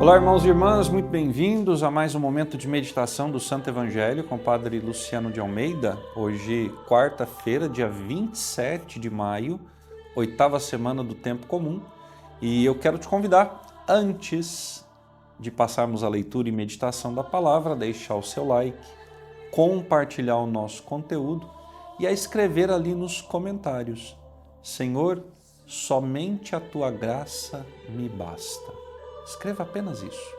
Olá, irmãos e irmãs, muito bem-vindos a mais um momento de meditação do Santo Evangelho com o Padre Luciano de Almeida. Hoje, quarta-feira, dia 27 de maio, oitava semana do Tempo Comum. E eu quero te convidar, antes de passarmos a leitura e meditação da palavra, a deixar o seu like, compartilhar o nosso conteúdo e a escrever ali nos comentários: Senhor, somente a tua graça me basta. Escreva apenas isso.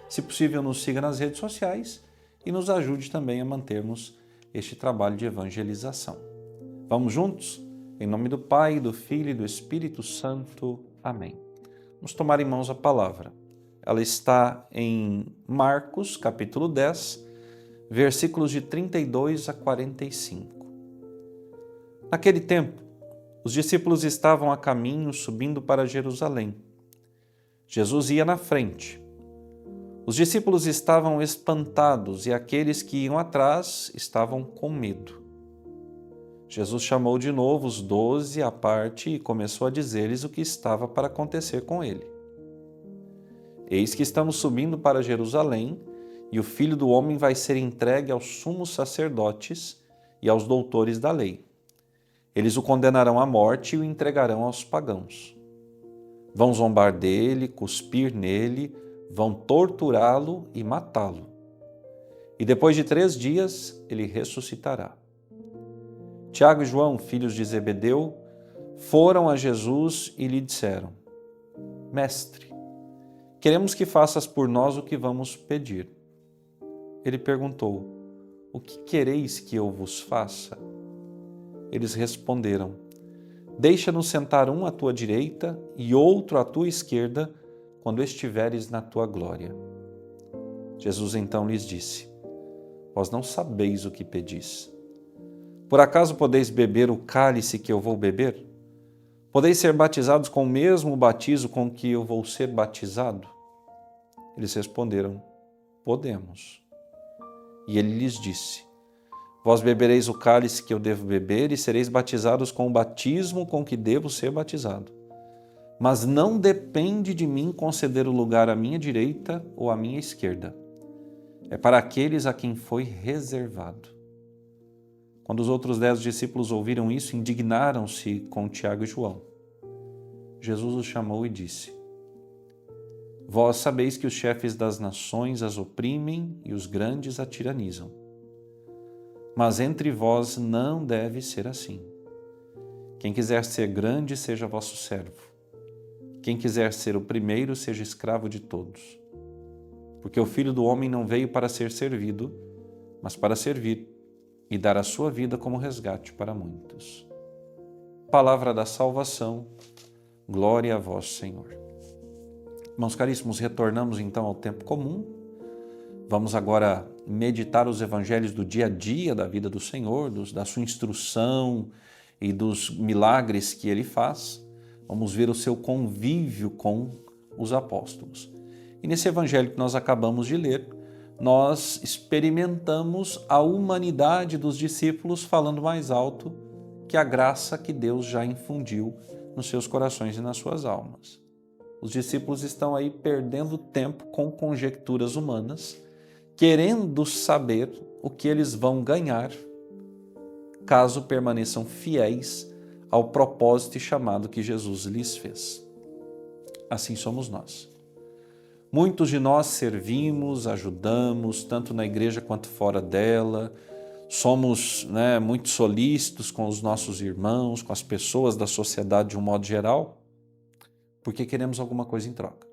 Se possível, nos siga nas redes sociais e nos ajude também a mantermos este trabalho de evangelização. Vamos juntos? Em nome do Pai, do Filho e do Espírito Santo. Amém. Vamos tomar em mãos a palavra. Ela está em Marcos, capítulo 10, versículos de 32 a 45. Naquele tempo, os discípulos estavam a caminho subindo para Jerusalém. Jesus ia na frente. Os discípulos estavam espantados e aqueles que iam atrás estavam com medo. Jesus chamou de novo os 12 à parte e começou a dizer-lhes o que estava para acontecer com ele. Eis que estamos subindo para Jerusalém e o Filho do Homem vai ser entregue aos sumos sacerdotes e aos doutores da lei. Eles o condenarão à morte e o entregarão aos pagãos. Vão zombar dele, cuspir nele, vão torturá-lo e matá-lo. E depois de 3 dias, ele ressuscitará. Tiago e João, filhos de Zebedeu, foram a Jesus e lhe disseram: Mestre, queremos que faças por nós o que vamos pedir. Ele perguntou: O que quereis que eu vos faça? Eles responderam: Deixa-nos sentar um à tua direita e outro à tua esquerda, quando estiveres na tua glória. Jesus então lhes disse: Vós não sabeis o que pedis. Por acaso podeis beber o cálice que eu vou beber? Podeis ser batizados com o mesmo batismo com que eu vou ser batizado? Eles responderam: Podemos. E ele lhes disse: Vós bebereis o cálice que eu devo beber e sereis batizados com o batismo com que devo ser batizado. Mas não depende de mim conceder o lugar à minha direita ou à minha esquerda. É para aqueles a quem foi reservado. Quando os outros 10 discípulos ouviram isso, indignaram-se com Tiago e João. Jesus os chamou e disse: Vós sabeis que os chefes das nações as oprimem e os grandes a tiranizam. Mas entre vós não deve ser assim. Quem quiser ser grande, seja vosso servo. Quem quiser ser o primeiro, seja escravo de todos. Porque o Filho do Homem não veio para ser servido, mas para servir e dar a sua vida como resgate para muitos. Palavra da salvação, glória a vós, Senhor. Irmãos caríssimos, retornamos então ao tempo comum. Vamos agora meditar os evangelhos do dia a dia da vida do Senhor, da sua instrução e dos milagres que ele faz. Vamos ver o seu convívio com os apóstolos. E nesse evangelho que nós acabamos de ler, nós experimentamos a humanidade dos discípulos falando mais alto que a graça que Deus já infundiu nos seus corações e nas suas almas. Os discípulos estão aí perdendo tempo com conjecturas humanas, querendo saber o que eles vão ganhar caso permaneçam fiéis ao propósito e chamado que Jesus lhes fez. Assim somos nós. Muitos de nós servimos, ajudamos, tanto na igreja quanto fora dela, somos muito solícitos com os nossos irmãos, com as pessoas da sociedade de um modo geral, porque queremos alguma coisa em troca.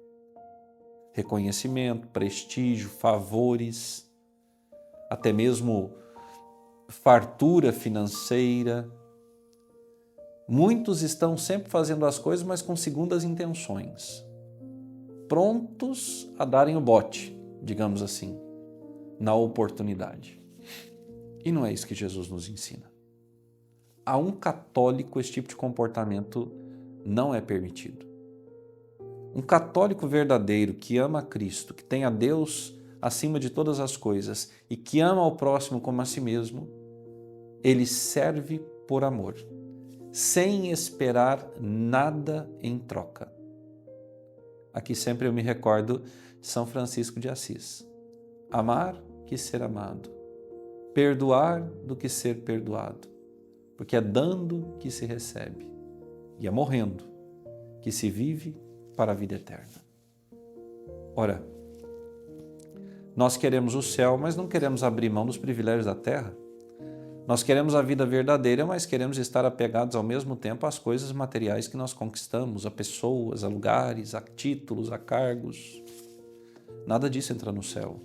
Reconhecimento, prestígio, favores, até mesmo fartura financeira. Muitos estão sempre fazendo as coisas, mas com segundas intenções, prontos a darem o bote, digamos assim, na oportunidade. E não é isso que Jesus nos ensina. A um católico esse tipo de comportamento não é permitido. Um católico verdadeiro que ama Cristo, que tem a Deus acima de todas as coisas e que ama ao próximo como a si mesmo, ele serve por amor, sem esperar nada em troca. Aqui sempre eu me recordo São Francisco de Assis. Amar que ser amado. Perdoar do que ser perdoado. Porque é dando que se recebe. E é morrendo que se vive para a vida eterna. Ora, nós queremos o céu, mas não queremos abrir mão dos privilégios da terra. Nós queremos a vida verdadeira, mas queremos estar apegados ao mesmo tempo às coisas materiais que nós conquistamos, a pessoas, a lugares, a títulos, a cargos. Nada disso entra no céu.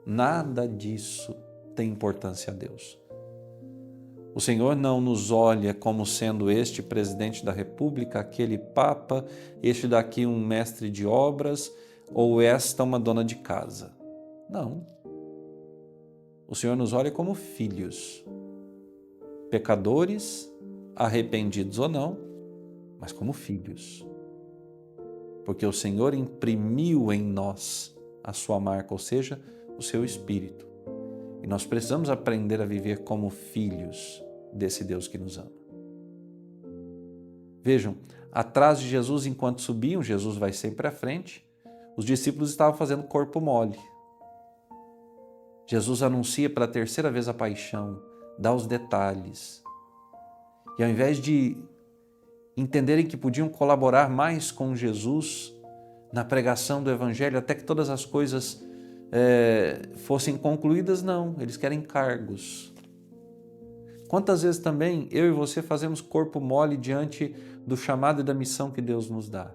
Nada disso tem importância a Deus. O Senhor não nos olha como sendo este presidente da República, aquele papa, este daqui um mestre de obras ou esta uma dona de casa. Não. O Senhor nos olha como filhos, pecadores, arrependidos ou não, mas como filhos. Porque o Senhor imprimiu em nós a sua marca, ou seja, o seu Espírito. E nós precisamos aprender a viver como filhos desse Deus que nos ama. Vejam, atrás de Jesus, enquanto subiam, Jesus vai sempre à frente, os discípulos estavam fazendo corpo mole. Jesus anuncia pela terceira vez a paixão, dá os detalhes. E ao invés de entenderem que podiam colaborar mais com Jesus na pregação do Evangelho, até que todas as coisas fossem concluídas, não, eles querem cargos. Quantas vezes também eu e você fazemos corpo mole diante do chamado e da missão que Deus nos dá?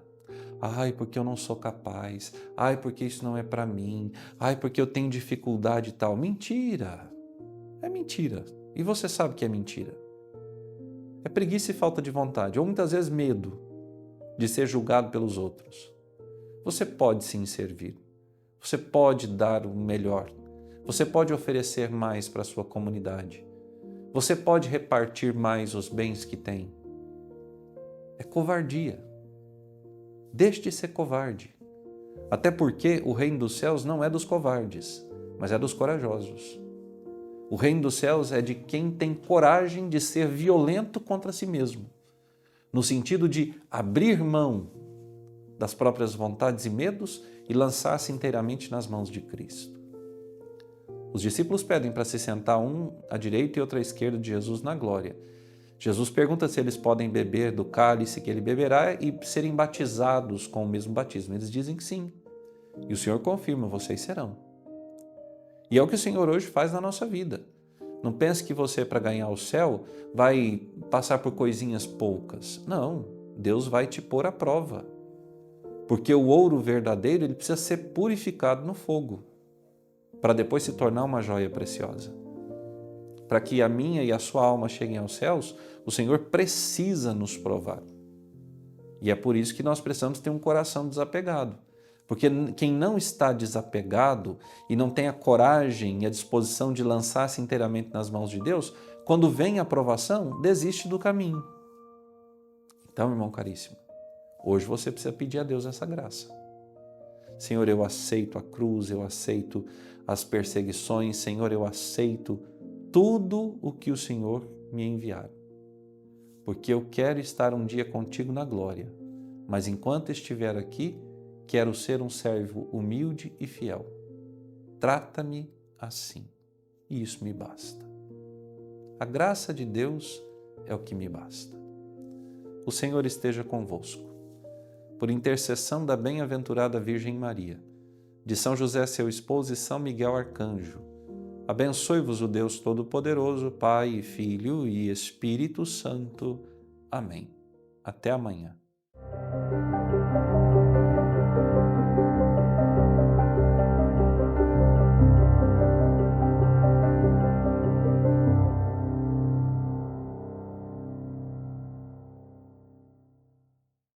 Ai, porque eu não sou capaz. Ai, porque isso não é para mim. Ai, porque eu tenho dificuldade e tal. Mentira! É mentira. E você sabe que é mentira. É preguiça e falta de vontade, ou muitas vezes medo de ser julgado pelos outros. Você pode sim servir. Você pode dar o melhor. Você pode oferecer mais para a sua comunidade. Você pode repartir mais os bens que tem. É covardia. Deixe de ser covarde. Até porque o reino dos céus não é dos covardes, mas é dos corajosos. O reino dos céus é de quem tem coragem de ser violento contra si mesmo, no sentido de abrir mão das próprias vontades e medos e lançar-se inteiramente nas mãos de Cristo. Os discípulos pedem para se sentar um à direita e outro à esquerda de Jesus na glória. Jesus pergunta se eles podem beber do cálice que ele beberá e serem batizados com o mesmo batismo. Eles dizem que sim. E o Senhor confirma, vocês serão. E é o que o Senhor hoje faz na nossa vida. Não pense que você, para ganhar o céu, vai passar por coisinhas poucas. Não, Deus vai te pôr à prova. Porque o ouro verdadeiro ele precisa ser purificado no fogo, para depois se tornar uma joia preciosa. Para que a minha e a sua alma cheguem aos céus, o Senhor precisa nos provar. E é por isso que nós precisamos ter um coração desapegado. Porque quem não está desapegado e não tem a coragem e a disposição de lançar-se inteiramente nas mãos de Deus, quando vem a provação, desiste do caminho. Então, irmão caríssimo, hoje você precisa pedir a Deus essa graça. Senhor, eu aceito a cruz, eu aceito as perseguições, Senhor, eu aceito tudo o que o Senhor me enviar. Porque eu quero estar um dia contigo na glória, mas enquanto estiver aqui, quero ser um servo humilde e fiel. Trata-me assim, e isso me basta. A graça de Deus é o que me basta. O Senhor esteja convosco. Por intercessão da bem-aventurada Virgem Maria, de São José, seu esposo, e São Miguel Arcanjo, abençoe-vos o Deus Todo-Poderoso, Pai, Filho e Espírito Santo. Amém. Até amanhã.